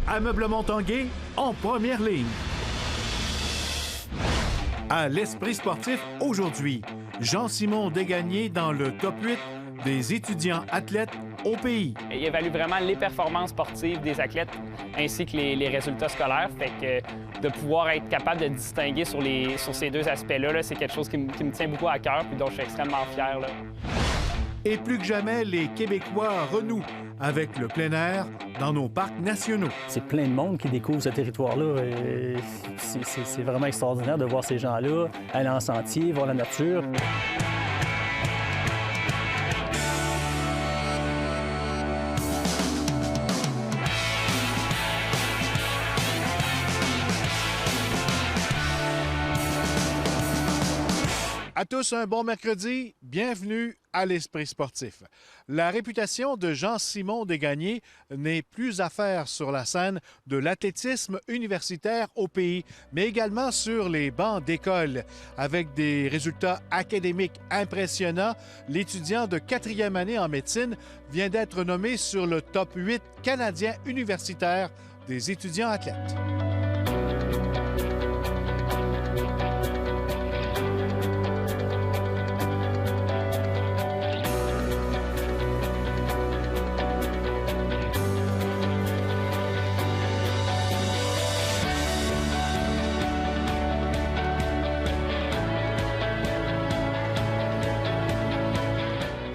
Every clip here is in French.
Ameublement Tanguay en première ligne. À l'Esprit sportif, aujourd'hui, Jean-Simon Desgagnés dans le top 8 des étudiants athlètes au pays. Il évalue vraiment les performances sportives des athlètes ainsi que les résultats scolaires. Fait que de pouvoir être capable de distinguer sur ces deux aspects-là, c'est quelque chose qui me tient beaucoup à cœur et dont je suis extrêmement fier. Là. Et plus que jamais, les Québécois renouent avec le plein air dans nos parcs nationaux. C'est plein de monde qui découvre ce territoire-là. C'est vraiment extraordinaire de voir ces gens-là aller en sentier, voir la nature. À tous, un bon mercredi. Bienvenue à l'Esprit sportif. La réputation de Jean-Simon Desgagnés n'est plus à faire sur la scène de l'athlétisme universitaire au pays, mais également sur les bancs d'école. Avec des résultats académiques impressionnants, l'étudiant de 4e année en médecine vient d'être nommé sur le top 8 canadien universitaire des étudiants athlètes.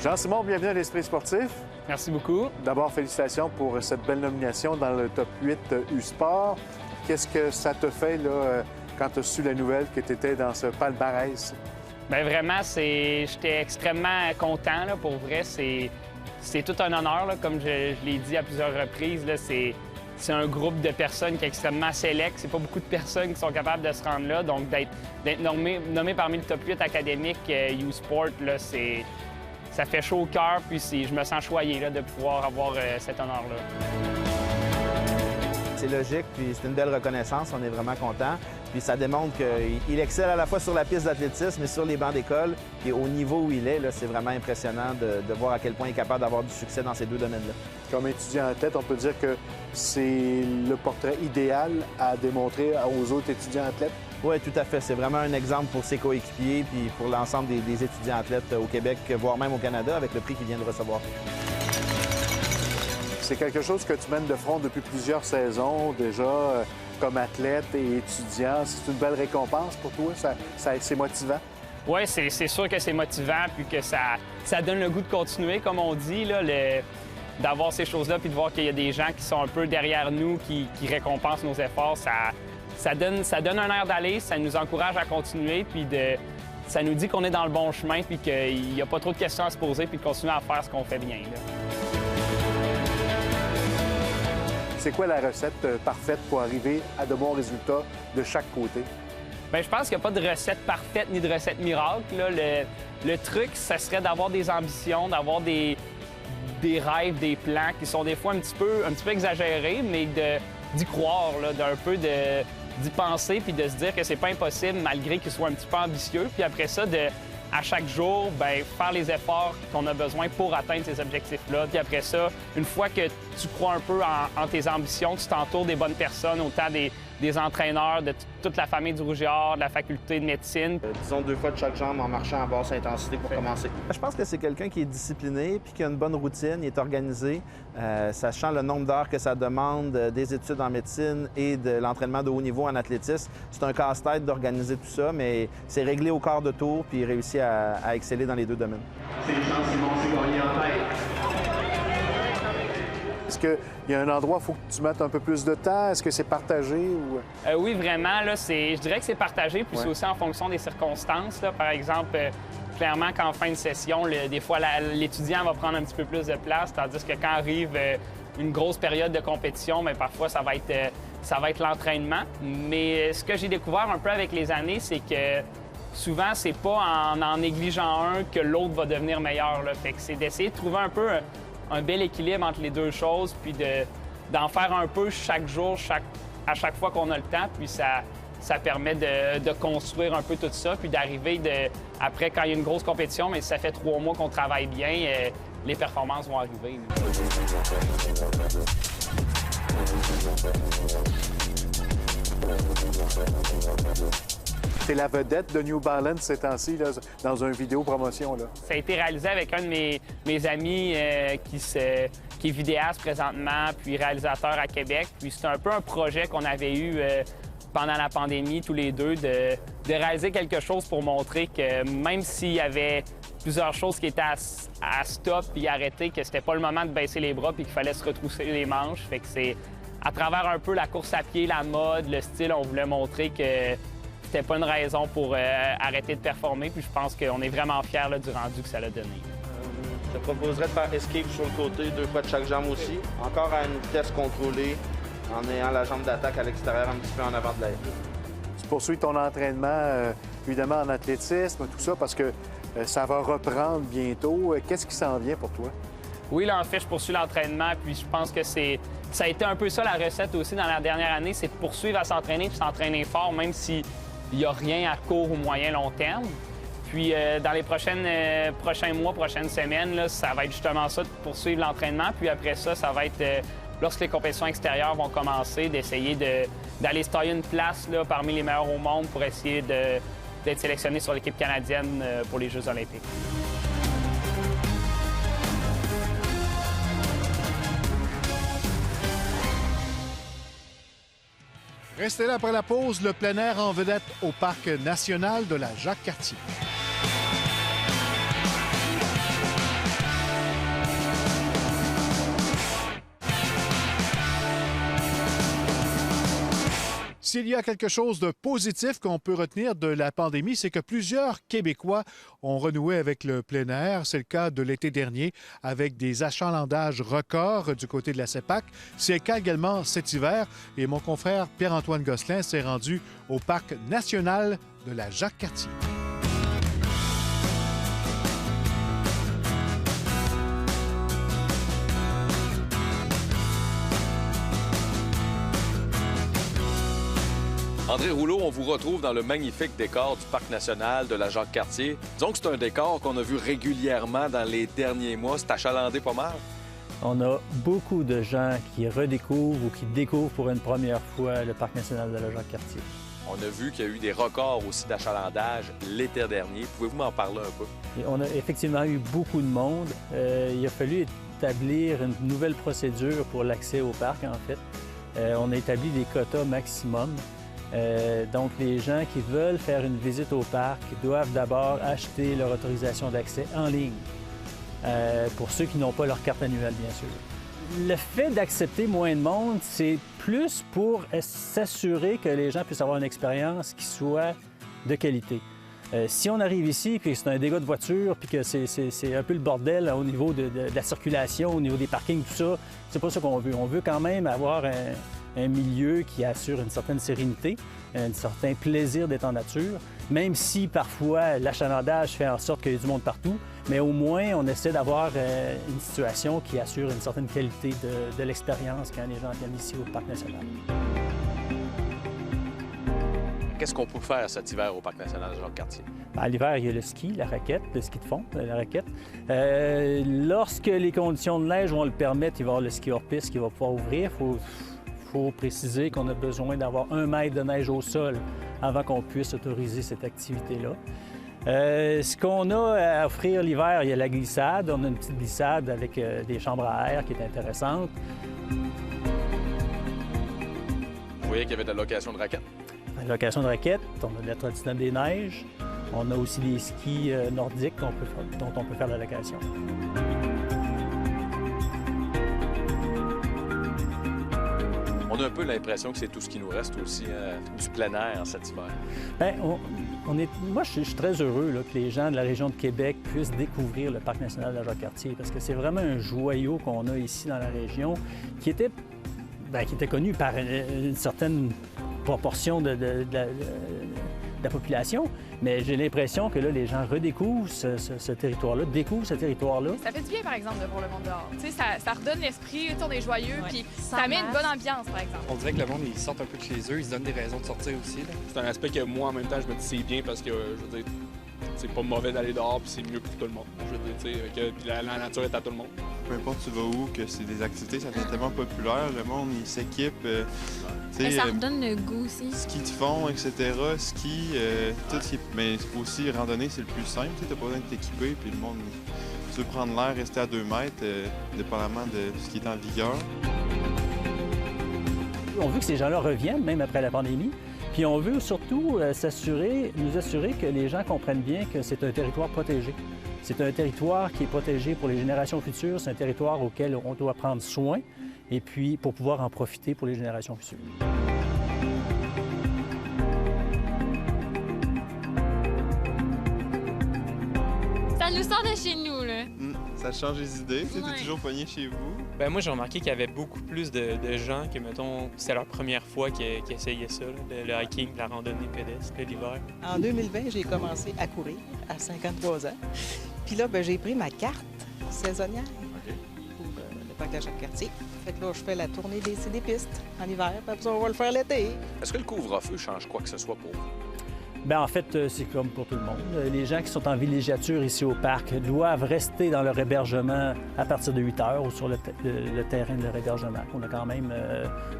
Jean-Simon, bienvenue à l'Esprit sportif. Merci beaucoup. D'abord, félicitations pour cette belle nomination dans le top 8 U-Sport. Qu'est-ce que ça te fait là, quand tu as su la nouvelle que tu étais dans ce palmarès? Bien, vraiment, j'étais extrêmement content. Là, pour vrai, c'est tout un honneur. Là, comme je l'ai dit à plusieurs reprises, là, c'est un groupe de personnes qui est extrêmement sélect. C'est pas beaucoup de personnes qui sont capables de se rendre là. Donc, d'être nommé parmi le top 8 académique U-Sport, là, ça fait chaud au cœur, puis je me sens choyé là, de pouvoir avoir cet honneur-là. C'est logique, puis c'est une belle reconnaissance. On est vraiment content. Puis ça démontre qu'il excelle à la fois sur la piste d'athlétisme et sur les bancs d'école. Et au niveau où il est, c'est vraiment impressionnant de voir à quel point il est capable d'avoir du succès dans ces deux domaines-là. Comme étudiant en tête, on peut dire que c'est le portrait idéal à démontrer aux autres étudiants athlètes? Oui, tout à fait. C'est vraiment un exemple pour ses coéquipiers puis pour l'ensemble des étudiants athlètes au Québec, voire même au Canada, avec le prix qu'il vient de recevoir. C'est quelque chose que tu mènes de front depuis plusieurs saisons, déjà comme athlète et étudiant. C'est une belle récompense pour toi? C'est motivant? Oui, c'est sûr que c'est motivant puis que ça donne le goût de continuer, comme on dit, là, d'avoir ces choses-là puis de voir qu'il y a des gens qui sont un peu derrière nous, qui récompensent nos efforts. Ça donne un air d'aller, ça nous encourage à continuer, puis ça nous dit qu'on est dans le bon chemin, puis qu'il n'y a pas trop de questions à se poser, puis de continuer à faire ce qu'on fait bien. Là. C'est quoi la recette parfaite pour arriver à de bons résultats de chaque côté? Bien, je pense qu'il n'y a pas de recette parfaite ni de recette miracle. Là. Le truc, ça serait d'avoir des ambitions, d'avoir des rêves, des plans qui sont des fois un petit peu exagérés, mais d'y croire, d'un peu d'y penser puis de se dire que c'est pas impossible malgré qu'il soit un petit peu ambitieux. Puis après ça, à chaque jour, bien, faire les efforts qu'on a besoin pour atteindre ces objectifs-là. Puis après ça, une fois que tu crois un peu en tes ambitions, tu t'entoures des bonnes personnes, autant des entraîneurs, de toute la famille du Rouge et Or, de la faculté de médecine. Disons 2 fois de chaque jambe en marchant à basse intensité pour commencer. Je pense que c'est quelqu'un qui est discipliné puis qui a une bonne routine, il est organisé, sachant le nombre d'heures que ça demande des études en médecine et de l'entraînement de haut niveau en athlétisme. C'est un casse-tête d'organiser tout ça, mais c'est réglé au quart de tour puis il réussit à exceller dans les deux domaines. C'est Jean-Simon Desgagnés en tête. Est-ce qu'il y a un endroit où il faut que tu mettes un peu plus de temps? Est-ce que c'est partagé? Ou... Oui, vraiment. Là, je dirais que c'est partagé, puis c'est aussi en fonction des circonstances. Là. Par exemple, clairement qu'en fin de session, des fois, l'étudiant va prendre un petit peu plus de place, tandis que quand arrive une grosse période de compétition, bien, parfois, ça va être l'entraînement. Mais ce que j'ai découvert un peu avec les années, c'est que souvent, c'est pas en négligeant un que l'autre va devenir meilleur. Là. Fait que c'est d'essayer de trouver un peu un bel équilibre entre les deux choses, puis d'en faire un peu chaque jour, à chaque fois qu'on a le temps, puis ça permet de construire un peu tout ça, puis d'arriver après, quand il y a une grosse compétition, mais si ça fait 3 mois qu'on travaille bien, les performances vont arriver. C'est la vedette de New Balance ces temps-ci, là, dans une vidéo promotion. Là. Ça a été réalisé avec un de mes amis qui est vidéaste présentement, puis réalisateur à Québec. Puis c'est un peu un projet qu'on avait eu pendant la pandémie, tous les deux, de réaliser quelque chose pour montrer que même s'il y avait plusieurs choses qui étaient à stop puis arrêter, que c'était pas le moment de baisser les bras puis qu'il fallait se retrousser les manches. Fait que c'est à travers un peu la course à pied, la mode, le style, on voulait montrer que c'était pas une raison pour arrêter de performer. Puis je pense qu'on est vraiment fiers là, du rendu que ça a donné. Je te proposerais de faire escape sur le côté, 2 fois de chaque jambe aussi. Encore à une vitesse contrôlée, en ayant la jambe d'attaque à l'extérieur un petit peu en avant de l'aile. Tu poursuis ton entraînement, évidemment, en athlétisme, tout ça, parce que ça va reprendre bientôt. Qu'est-ce qui s'en vient pour toi? Oui, là, en fait, je poursuis l'entraînement, puis je pense que ça a été un peu ça la recette aussi dans la dernière année, c'est de poursuivre à s'entraîner puis s'entraîner fort, même s'il n'y a rien à court ou moyen long terme. Puis dans les prochains mois, prochaines semaines, là, ça va être justement ça, de poursuivre l'entraînement. Puis après ça, ça va être, lorsque les compétitions extérieures vont commencer, d'essayer d'aller se tailler une place là, parmi les meilleurs au monde pour essayer d'être sélectionné sur l'équipe canadienne pour les Jeux olympiques. Restez là après la pause, le plein air en vedette au Parc national de la Jacques-Cartier. S'il y a quelque chose de positif qu'on peut retenir de la pandémie, c'est que plusieurs Québécois ont renoué avec le plein air. C'est le cas de l'été dernier avec des achalandages records du côté de la CEPAC. C'est le cas également cet hiver. Et mon confrère Pierre-Antoine Gosselin s'est rendu au Parc national de la Jacques-Cartier. André Rouleau, on vous retrouve dans le magnifique décor du Parc national de la Jacques-Cartier. Disons que c'est un décor qu'on a vu régulièrement dans les derniers mois. C'est achalandé pas mal. On a beaucoup de gens qui redécouvrent ou qui découvrent pour une première fois le Parc national de la Jacques-Cartier. On a vu qu'il y a eu des records aussi d'achalandage l'été dernier. Pouvez-vous m'en parler un peu? Et on a effectivement eu beaucoup de monde. Il a fallu établir une nouvelle procédure pour l'accès au parc, en fait. On a établi des quotas maximum. Donc, les gens qui veulent faire une visite au parc doivent d'abord acheter leur autorisation d'accès en ligne, pour ceux qui n'ont pas leur carte annuelle, bien sûr. Le fait d'accepter moins de monde, c'est plus pour s'assurer que les gens puissent avoir une expérience qui soit de qualité. Si on arrive ici puis que c'est un dégât de voiture puis que c'est un peu le bordel au niveau de la circulation, au niveau des parkings, tout ça, c'est pas ça qu'on veut. On veut quand même avoir un milieu qui assure une certaine sérénité, un certain plaisir d'être en nature, même si parfois l'achalandage fait en sorte qu'il y a du monde partout, mais au moins on essaie d'avoir une situation qui assure une certaine qualité de l'expérience quand les gens viennent ici au Parc national. Qu'est-ce qu'on peut faire cet hiver au Parc national de Jacques-Cartier? L'hiver, il y a le ski, la raquette, le ski de fond, la raquette. Lorsque les conditions de neige vont le permettre, il va y avoir le ski hors-piste qui va pouvoir ouvrir. Il faut préciser qu'on a besoin d'avoir 1 mètre de neige au sol avant qu'on puisse autoriser cette activité-là. Ce qu'on a à offrir l'hiver, il y a la glissade. On a une petite glissade avec des chambres à air qui est intéressante. Vous voyez qu'il y avait de la location de raquettes? La location de raquettes, on a de la trottinette des neiges. On a aussi des skis nordiques dont on peut faire la location. On a un peu l'impression que c'est tout ce qui nous reste aussi du plein air cet hiver. Bien, moi, je suis très heureux là, que les gens de la région de Québec puissent découvrir le Parc national de la Jacques-Cartier parce que c'est vraiment un joyau qu'on a ici dans la région qui était connu par une certaine proportion de la population, mais j'ai l'impression que là, les gens redécouvrent ce territoire-là, découvrent ce territoire-là. Ça fait du bien, par exemple, de voir le monde dehors. Tu sais, ça redonne l'esprit, on est joyeux, puis ça met une bonne ambiance, par exemple. On dirait que le monde, ils sortent un peu de chez eux, ils se donnent des raisons de sortir aussi. C'est un aspect que moi, en même temps, je me dis c'est bien parce que, je veux dire, c'est pas mauvais d'aller dehors, puis c'est mieux pour tout le monde. Je veux dire, tu sais, que la nature est à tout le monde. peu importe tu vas où, que c'est des activités, ça devient tellement populaire. Le monde, il s'équipe. Ça redonne le goût aussi. Ski de fond, etc. Ski, tout ce qui est... Mais aussi, randonnée, c'est le plus simple. Tu n'as pas besoin de t'équiper, puis le monde, tu veux prendre l'air, rester à 2 mètres, dépendamment de ce qui est en vigueur. On veut que ces gens-là reviennent, même après la pandémie. Puis on veut surtout nous assurer que les gens comprennent bien que c'est un territoire protégé. C'est un territoire qui est protégé pour les générations futures. C'est un territoire auquel on doit prendre soin et puis pour pouvoir en profiter pour les générations futures. Ça nous sort de chez nous, là. Ça change les idées. Tu es toujours pogné chez vous. Ben moi, j'ai remarqué qu'il y avait beaucoup plus de gens que, mettons, c'est leur première fois qu'ils essayaient ça, là, le hiking, la randonnée pédestre, l'hiver. En 2020, j'ai commencé à courir à 53 ans. Puis là, j'ai pris ma carte saisonnière pour le parc de la Jacques-Cartier. Fait que là, je fais la tournée des pistes en hiver, puis après ça, on va le faire l'été. Est-ce que le couvre-feu change quoi que ce soit pour vous? Bien, en fait, c'est comme pour tout le monde. Les gens qui sont en villégiature ici au parc doivent rester dans leur hébergement à partir de 8 heures ou sur le terrain de leur hébergement. On a quand même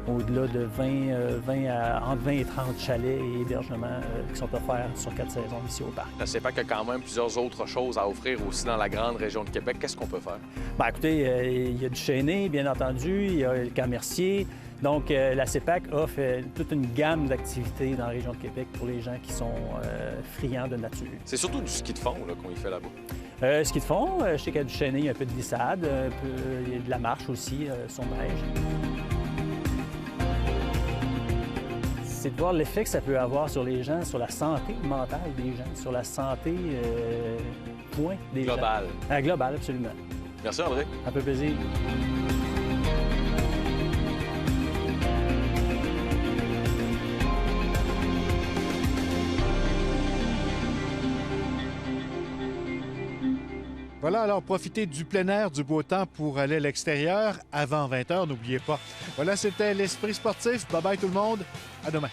au-delà de entre 20 et 30 chalets et hébergements qui sont offerts sur 4 saisons ici au parc. La CEPAC a quand même plusieurs autres choses à offrir aussi dans la grande région de Québec. Qu'est-ce qu'on peut faire? Bien, écoutez, il y a du Chêné, bien entendu, il y a le Camp Mercier. Donc, la CEPAC offre toute une gamme d'activités dans la région de Québec pour les gens qui sont friands de nature. C'est surtout du ski de fond qu'on y fait là-bas. Ski de fond, je sais qu'à du Chêné, il y a un peu de glissade, il y a de la marche aussi sur neige. C'est de voir l'effet que ça peut avoir sur les gens, sur la santé mentale des gens, sur la santé point des gens. Global. Global, absolument. Merci, André. Un peu plaisir. Voilà, alors profitez du plein air, du beau temps pour aller à l'extérieur avant 20 h, n'oubliez pas. Voilà, c'était l'Esprit sportif. Bye bye tout le monde. À demain.